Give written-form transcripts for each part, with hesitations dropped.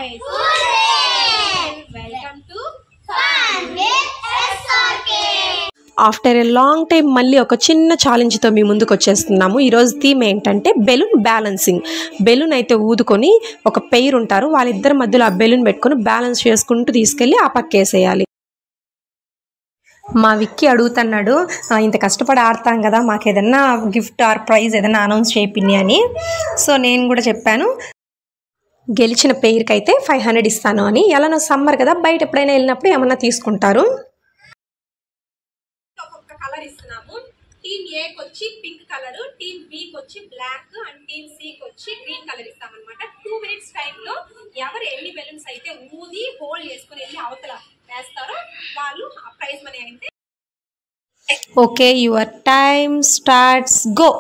guys. Hooray! Welcome to Fun with SRK. After a long time మళ్ళీ ఒక చిన్న ఛాలెంజ్తో మీ ముందుకు వచ్చేస్తున్నాము. ఈరోజు థీమ్ ఏంటంటే బెలూన్ బ్యాలెన్సింగ్. బెలూన్ అయితే ఊదుకొని ఒక పెయిర్ ఉంటారు, వాళ్ళిద్దరి మధ్యలో ఆ బెలూన్ పెట్టుకొని బ్యాలెన్స్ చేసుకుంటూ తీసుకెళ్ళి ఆ పక్కేసేయాలి. మా విక్కీ అడుగుతున్నాడు, ఇంత కష్టపడి ఆడతాం కదా, మాకు ఏదన్నా గిఫ్ట్ ఆర్ ప్రైజ్ ఏదైనా అనౌన్స్ చేయిని అని. సో నేను కూడా చెప్పాను, గెలిచిన పెయిర్కి అయితే 500 ఇస్తాను అని. ఎలానో సమ్మర్ కదా, బయట ఎప్పుడైనా వెళ్ళినప్పుడు ఏమన్నా తీసుకుంటారు. ఒక్కొక్క కలర్ ఇస్తున్నాము. టీమ్ ఏకి వచ్చి పింక్ కలర్, టీమ్ బికి వచ్చి బ్లాక్ అండ్ టీమ్ సికి వచ్చి గ్రీన్ కలర్ ఇస్తామన్నమాట. 2 minutes టైంలో ఎవరు ఎన్ని బెలూన్స్ అయితే ఊది హోల్డ్ చేసుకుని వెళ్ళి అవతల వేస్తారో వాళ్ళు ఆ ప్రైజ్ మనీ అయితే. Okay, your time starts, go.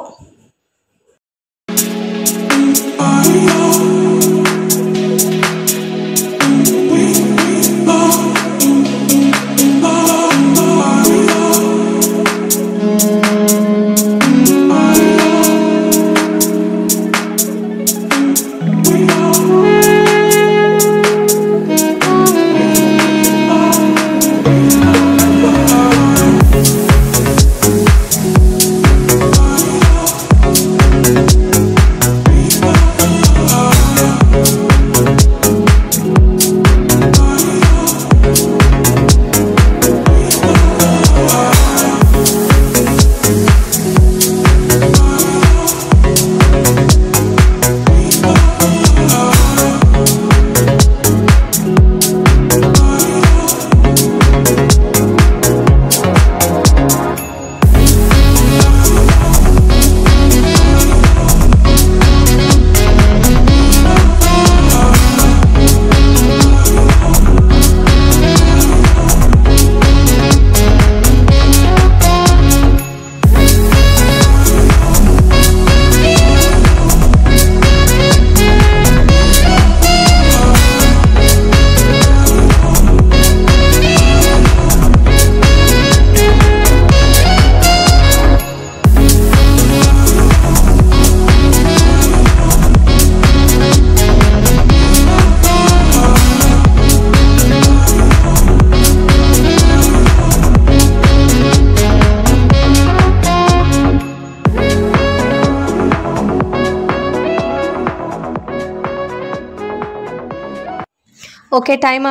Okay, time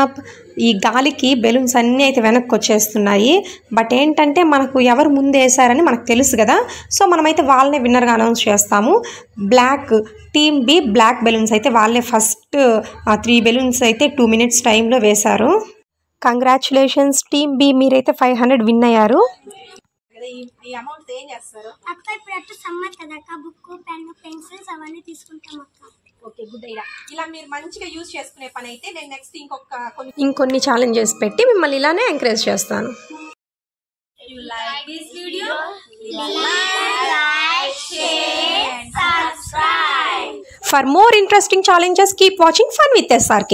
up. ఈ గాలికి బెలూన్స్ అన్నీ అయితే వెనక్కి వచ్చేస్తున్నాయి. బట్ ఏంటంటే మనకు ఎవరు ముందు వేసారని మనకు తెలుసు కదా, సో మనమైతే వాళ్ళనే విన్నర్గా అనౌన్స్ చేస్తాము. Black team B black balloons అయితే వాళ్ళే ఫస్ట్ 3 బెలూన్స్ అయితే 2 minutes టైంలో వేశారు. కంగ్రాచులేషన్స్ టీమ్ బి, మీరైతే 500 విన్ అయ్యారు. ఈ అమౌంట్ ఏం చేస్తారు అక్క? ఇప్పుడు సమ్మర్ కదా అక్క, బుక్ పెన్ పెన్సిల్స్ అవన్నీ తీసుకుంటాం అక్క. Okay, good idea. ఇలా మీరు మంచిగా యూజ్ చేసుకునే పని అయితే నేను నెక్స్ట్ ఇంకొన్ని ఛాలెంజెస్ పెట్టి మిమ్మల్ని ఇలానే ఎంకరేజ్ చేస్తాను. For more interesting challenges, keep watching Fun with SRK.